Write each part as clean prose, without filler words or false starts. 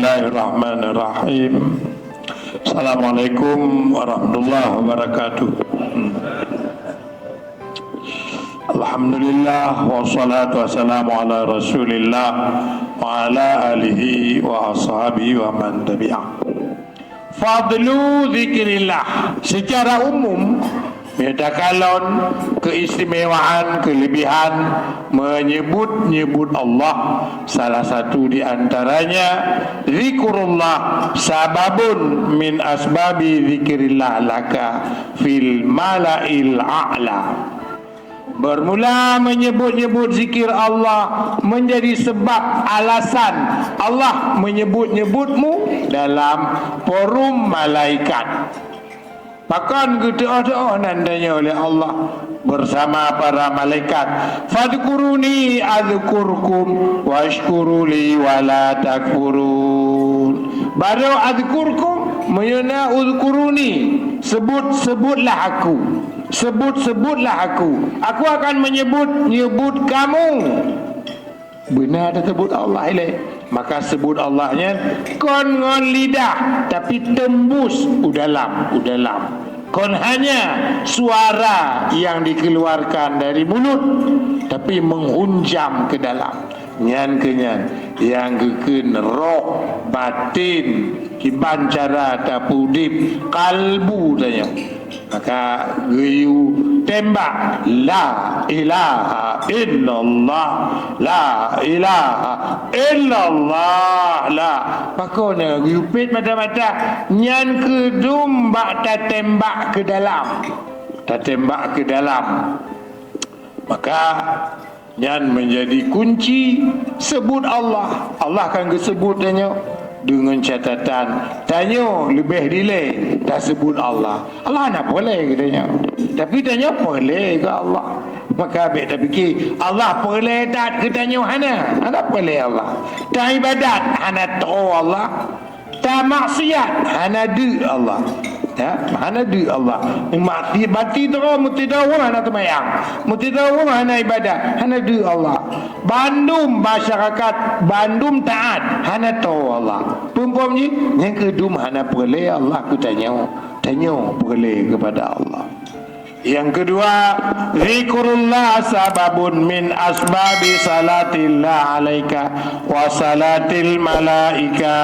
Bismillahirrahmanirrahim. Assalamualaikum warahmatullahi wabarakatuh. Alhamdulillah wassalatu wassalamu ala Rasulillah wa ala alihi wa ashabihi wa man tabi'ah. Fadlu zikrillah secara umum takalon keistimewaan, kelebihan menyebut Allah. Salah satu di antaranya zikrullah sababun min asbabi zikrillah laka fil mala'il a'la. Bermula menyebut-nyebut zikir Allah menjadi sebab alasan Allah menyebut-nyebutmu dalam forum malaikat. Bahkan doa-doa nandanya oleh Allah bersama para malaikat. Fadkuruni azkurkum washkuruli wala takfurun. Baru azkurkum menyana uzkuruni, sebut-sebutlah aku. Sebut-sebutlah aku. Aku akan menyebut kamu. Benar ada sebut Allah ini. Maka sebut Allahnya kon ngon lidah tapi tembus udalam. Kon hanya suara yang dikeluarkan dari mulut tapi menghunjam ke dalam. Nyan kenyan yang geken roh batin kiban cara tapudip kalbu tanya. Maka geyu tembak la ilaha illallah, la ilaha illallah, la. Pakona geyu pit mata-mata nyan kedum bak ta tembak ke dalam. Ta tembak ke dalam. Maka nyan menjadi kunci sebut Allah. Allah kan disebut tanya dengan catatan tanya lebih delay tak sebut Allah. Allah nak boleh katanya. Tapi tanya boleh ke Allah? Maka abik tak fikir Allah boleh tak katanya hana. Hana boleh Allah. Tak ibadat hana tahu Allah. Tak maksiat hana du Allah. Ya, hana du Allah. Mati bati tu muti dawu hana temayang. Muti dawu hana ibadat, hana du Allah. Bandum masyarakat, bandum taat, hana tahu Allah. Perempuan ni yang kedua hana boleh Allah aku tanya boleh kepada Allah. Yang kedua, zikrullah sababun min asbabi salatillah alaika wa salatil malaika.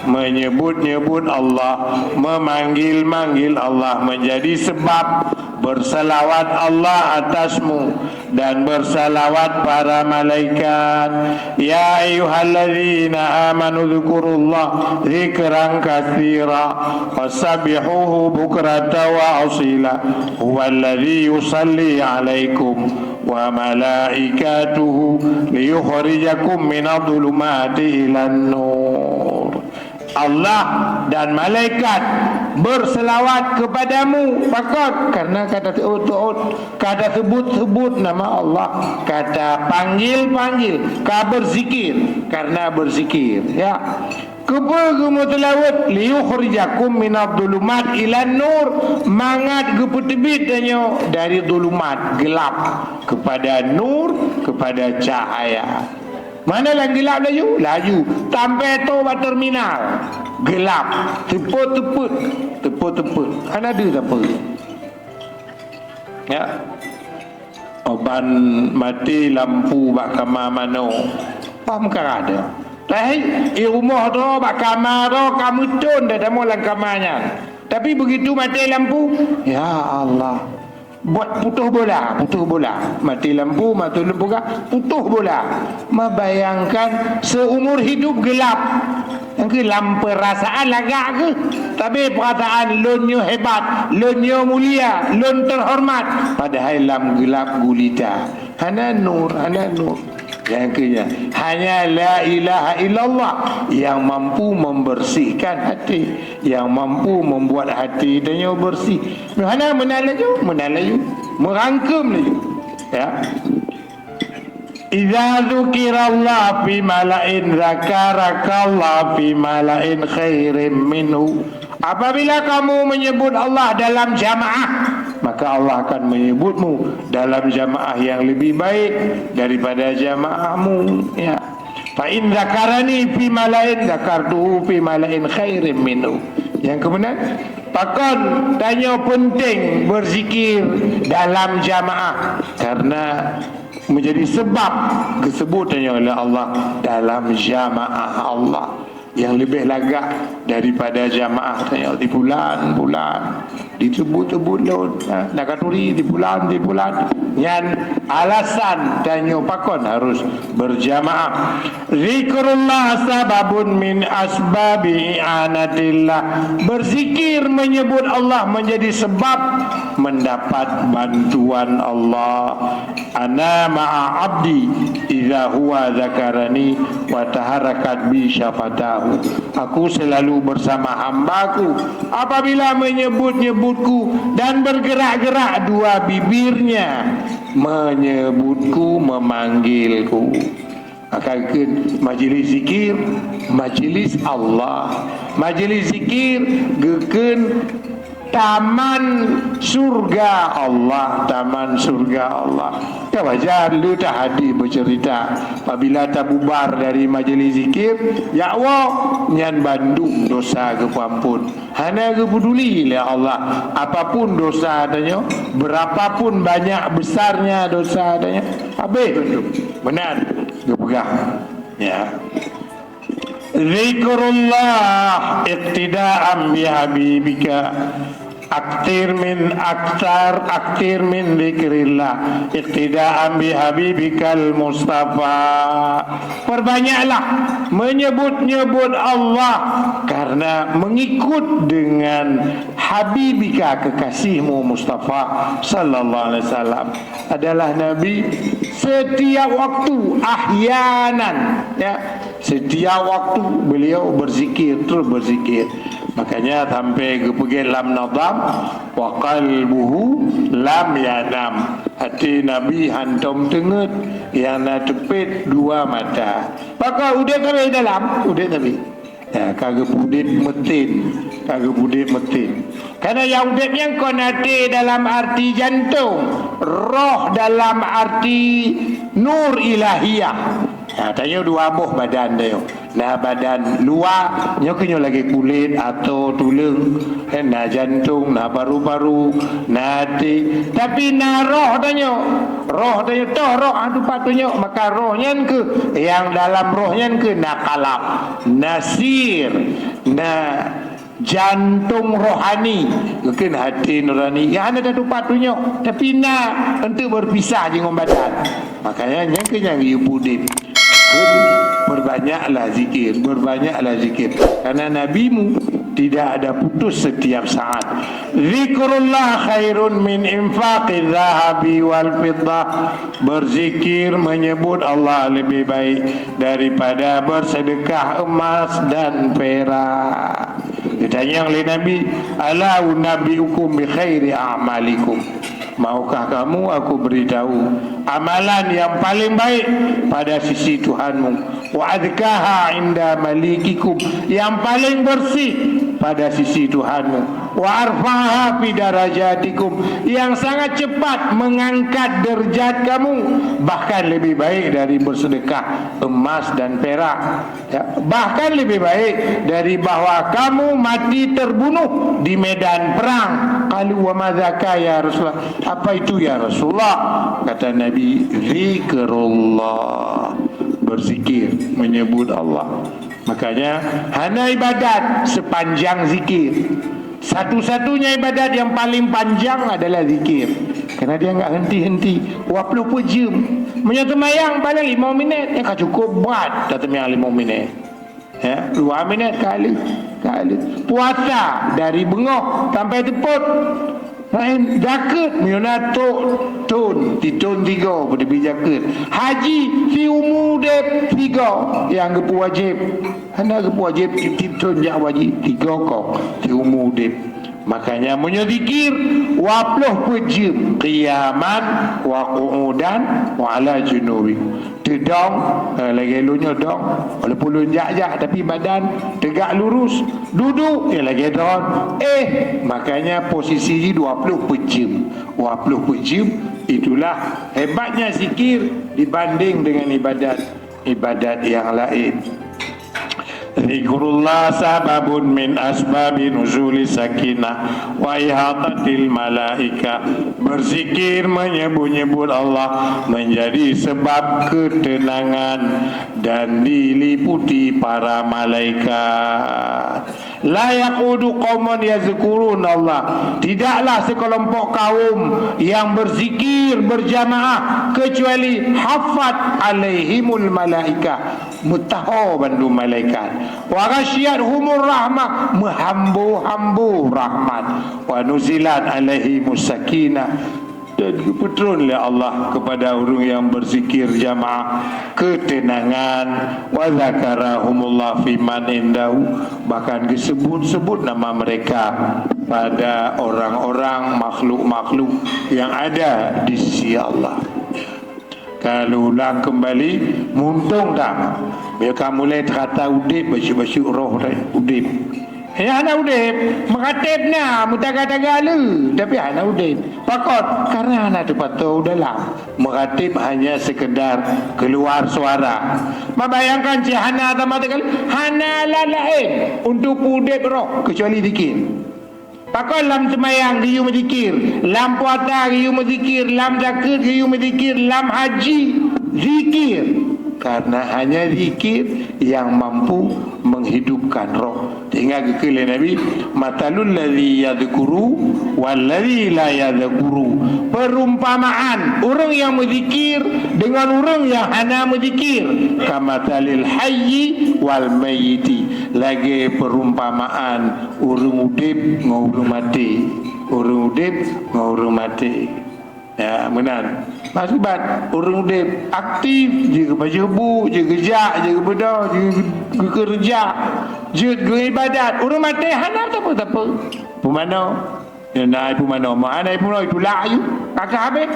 Menyebut-nyebut Allah, memanggil-manggil Allah menjadi sebab bersalawat Allah atasmu dan bersalawat para malaikat. Ya ayyuhalladzina amanu dzkurullah dzikran katsira wasabbihuhu bukratan wa asila. Huwallazi yusalli alaikum wa malaikatuhu liyukhrijakum minadh-dhulumati ilan nur. Allah dan malaikat berselawat kepadamu. Fakat karena kata kata sebut-sebut nama Allah, kata panggil-panggil, kata berzikir karena berzikir ya. Kepada telawat liyukhrijakum minadh-dhulumat ilan nur, mangat geputibit tanya dari dhulumat gelap kepada nur, kepada cahaya. Mana yang gelap laju sampai tu terminal gelap teput kan ada apa ya oban mati lampu bak kamar mano pam kan ada rumah tu bak kamar tu kamu tun dah mau lang kamarnya tapi begitu mati lampu ya Allah buat putus bola mati lampu kan putus bola. Membayangkan seumur hidup gelap yang ke lampu perasaan lagak ke tapi perasaan lonyo hebat, lonyo mulia, lon terhormat padahal lam gelap gulita. Hana nur yang kenya hanya la ilaha illallah yang mampu membersihkan hati, yang mampu membuat hati dia bersih. Mana menalaju merangkum laju ya. Idza dzukirallah fi mala'in dzakarakallah fi mala'in khairin minhu. Apabila kamu menyebut Allah dalam jamaah, maka Allah akan menyebutmu dalam jamaah yang lebih baik daripada jamaahmu ya. Fa in dzakarani fi malain dzakartuhu fi malain khairin minhu. Yang kemudian pakon tanya penting berzikir dalam jamaah karena menjadi sebab kesebutannya oleh Allah dalam jamaah Allah yang lebih lagak daripada jamaah tanya di bulan-bulan ditebut-tebut nak katuri di bulan yang alasan tanya pakon harus berjamaah. Zikrullah sababun min asbabi i'anatillah. Berzikir menyebut Allah menjadi sebab mendapat bantuan Allah. Ana ma'a abdi idza huwa zakarani wa taharakat bi syafatahu. Aku selalu bersama hambaku apabila menyebut-nyebutku dan bergerak-gerak dua bibirnya menyebutku, memanggilku. Akan majlis zikir, majlis Allah, majlis zikir geken taman surga Allah, taman surga Allah. Ya wajar lu tak hadir bercerita apabila tak bubar dari majlis zikir, ya Allah nyan bandung dosa ke ampun. Hana ke peduli oleh Allah apapun dosa adanya, berapapun banyak besarnya dosa adanya, habis tu benar ke pegang. Ya. Zikrullah iqtida'an bi habibika aktir min zikrillah iqtida'an bi habibikal Mustafa. Perbanyaklah menyebut-nyebut Allah karena mengikut dengan habibika kekasihmu Mustafa sallallahu alaihi wasallam adalah nabi setiap waktu ahyanan, ya, setiap waktu beliau berzikir, terus berzikir. Makanya sampai ke pergi lam nadam wa qalbuhu lam yanam. Hati Nabi hantam tenget yang nak tepit dua mata. Maka udah kami dalam, udah Nabi. Ya, kagak budit metin, kagak budit metin. Karena yang udah yang kau nanti dalam arti jantung, roh dalam arti nur ilahiyah. Nah, tanya dua buah badan dia. Nah, badan luar nyo kenyo lagi kulit atau tulang, nah jantung, nah paru-paru, nah hati. Tapi nah roh tanya toh roh adu patutnya maka rohnya ke yang dalam rohnya ke nah kalab, nasir, nah jantung rohani, mungkin hati nurani yang ada tu patutnya. Tapi nah untuk berpisah dengan badan. Makanya yang kenyang yupudin. Berbanyaklah zikir, berbanyaklah zikir karena nabimu tidak ada putus setiap saat. Zikrullah khairun min infaqi dhahabi wal fiddah. Berzikir menyebut Allah lebih baik daripada bersedekah emas dan perak. Ditanya oleh Nabi, ala unabbiukum bi khairi a'malikum. Maukah kamu aku beritahu amalan yang paling baik pada sisi Tuhanmu, wa adkaha inda malikikum, yang paling bersih pada sisi Tuhanmu, wa arfaha fi darajatikum, yang sangat cepat mengangkat derajat kamu, bahkan lebih baik dari bersedekah emas dan perak, ya, bahkan lebih baik dari bahwa kamu mati terbunuh di medan perang. Qalu wa madzaka ya Rasulullah, apa itu ya Rasulullah? Kata Nabi, zikrullah, berzikir, menyebut Allah. Makanya hanya ibadat sepanjang zikir. Satu-satunya ibadat yang paling panjang adalah zikir, kerana dia enggak henti-henti 24 jam. Menyemayang paling 5 minit, yang cukup buat tak temayang 5 minit. Ya, 2 minit kali. Puasa dari bengok sampai teput. Lain jaket miona tun 3 pada jaket. Haji fi umudep 3 yang ke wajib. Anda ke wajib tun jak wajib 3 kau fi umudep. Makanya menyedikir waploh pejim qiyaman wa qu'udan wa ala junubi. Tedong lagi elunya dong, walaupun lunjak-jak tapi badan tegak lurus. Duduk lagi don. Makanya posisi 20 pejim. 20 pejim itulah hebatnya zikir dibanding dengan ibadat. ibadat yang lain. Zikrullah sababun min asbabi nuzuli sakinah wa ihatatil malaika. Berzikir menyebut-nyebut Allah menjadi sebab ketenangan dan diliputi para malaikat. La yaqudu qaumun yazkurun Allah. Tidaklah sekelompok kaum yang berzikir berjamaah kecuali hafat alaihimul malaika, mutaho bandu malaikat. Wa ghasyiyatuhumur rahmah, menghambu-hambu rahmat. Wa nuzilat alaihimus sakinah, dan kebetulan oleh Allah kepada orang yang berzikir jamaah ketenangan. Wa zakarahumullah fi man indahu, bahkan disebut-sebut nama mereka pada orang-orang makhluk-makhluk yang ada di sisi Allah. Kalau ulang kembali muntung dah mereka mulai terkata udip baju-baju roh udip. Ya anak udip mengatip na mutagala tapi anak udip pakot karena anak tu patut dalam mengatip hanya sekedar keluar suara. Membayangkan si hana tamat hana lain untuk udip roh kecuali dikir. Pakot lam semayang riu menzikir, lam puasa riu menzikir, lam zakat riu menzikir, lam haji zikir. Karena hanya zikir yang mampu menghidupkan roh. Hingga kekele Nabi, matalul ladzi yadhkuru wal ladzi la yadhkuru. Perumpamaan orang yang berzikir dengan orang yang hana berzikir, kamatalil hayyi wal mayyiti. Lagi perumpamaan orang udip dengan orang mati. Orang udip dengan orang mati. Ya, benar. Maksudnya orang dia aktif, je berjebu, je kerja, je berbeda, je kerja, je ibadat. Orang mati hana tak apa. Pemana? Ya naik pemana? Mana pemana itu layu. Kakak habis.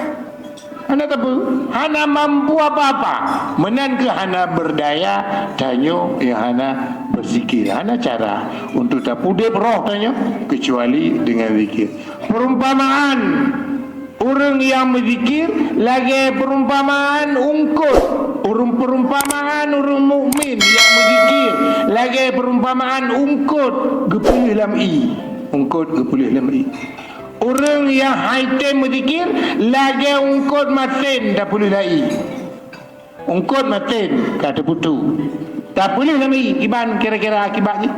Hana tak apa. Hana mampu apa-apa. Menan ke hana berdaya, tanya yang hana berzikir. Hana cara untuk tak pudip roh tanya kecuali dengan zikir. Perumpamaan orang yang berzikir lagi perumpamaan ungkut. Perumpamaan orang mukmin yang berzikir lagi perumpamaan ungkut gepulih lam i. Ungkut gepulih lam i. Orang yang haitem berzikir lagi ungkut matin tak boleh lai. Ungkut matin kata putu. Tak boleh lam i. Iban kira-kira akibatnya.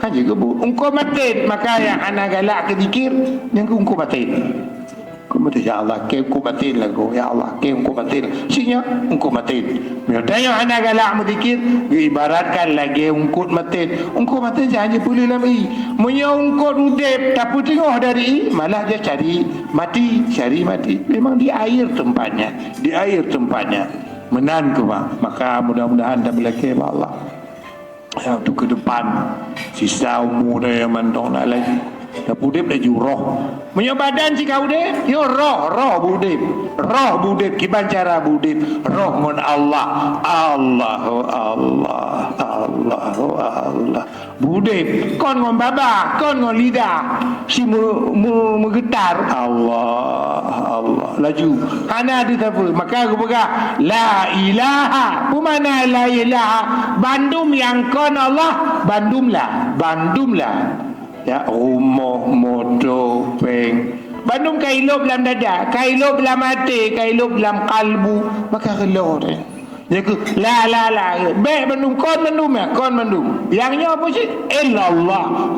Kan juga bu. Ungkut matin maka yang anak galak ke zikir yang ungkut matin. Kemudian ya Allah, ke engkau batin lagu. Ya Allah, ke engkau batin. Sinya engkau batin. Biarnya anak galak mendikir, ibaratkan lagi engkau batin. Engkau batin hanya boleh lagi. Punya engkau udip, tapi tengok dari malah dia cari mati, cari mati. Memang di air tempatnya, di air tempatnya. Menan ke bang. Maka mudah-mudahan tak boleh ke Allah. Yang tu ke depan, sisa umur dia yang mantong nak lagi. Dah budip dah roh. Punya badan si kau dip, yo roh budip. Roh budip kiban cara budip. Roh mun Allah. Allah. Budip kon ngon baba, kon ngon lidah. Si menggetar Allah. Laju. Hana ada apa? Maka aku pegang la ilaha. Pemana la ilaha? Bandum yang kon Allah, bandumlah. Ya, rumah, motor, peng. Bandung kailup dalam dada, kailup dalam hati, kailup dalam kalbu. Maka keluar dia. Dia ku, la. Baik Bandung, kon Bandung. Yangnya apa sih? Illallah.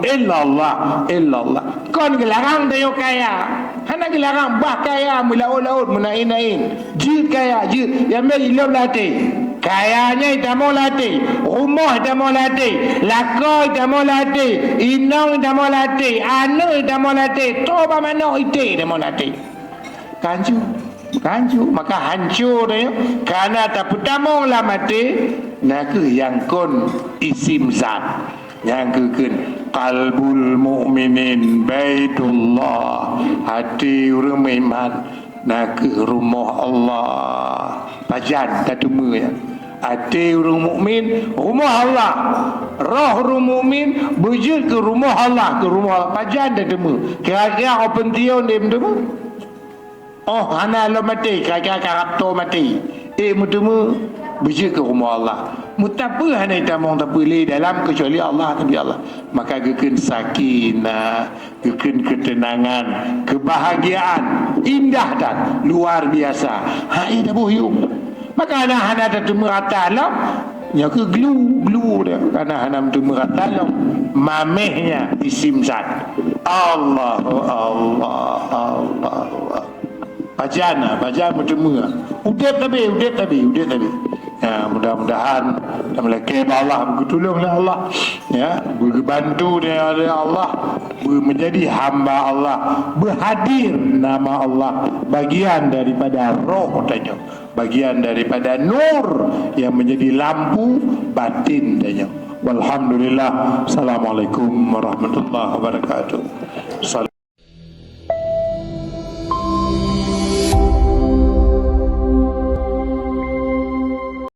Kon gelarang dia kaya. Hana gelarang bah kaya, melaut-laut, menain-nain. Jid kaya, yang baik ilup latih. Kayanya kita mau latih, rumah kita mau latih, laka kita mau latih, inang kita mau latih, anak kita mau latih, toba mana itu kita mau latih. Kanju, maka hancur dia. Karena tak pertama lah mati, nak yang kon isim zat, yang kekun qalbul mu'minin baitullah, hati orang iman, nak rumah Allah, pajan tak temu ya. Hati orang mukmin rumah Allah, roh orang mukmin wujud ke rumah Allah, pajan dah temu. Kira-kira open tion dia temu. Oh hana lo mati, kira-kira karapto mati. mutemu berja ke rumah Allah. Mutapa hanya tamong tak boleh dalam kecuali Allah tapi Allah. Maka geken sakinah, geken ketenangan, kebahagiaan, indah dan luar biasa. Hai dah bohyung. Maka anak-anak tu merata lah. Ya ke glu dia. Karena anak tu merata lah. Mamehnya isim zat. Allah. Bacaan bertemu. Udat tapi. Ya, mudah-mudahan dalam Allah bertolonglah Allah. Ya, berbantu dia Allah, menjadi hamba Allah, berhadir nama Allah, bagian daripada roh tanya, bagian daripada nur yang menjadi lampu batin tanya. Walhamdulillah. Assalamualaikum warahmatullahi wabarakatuh.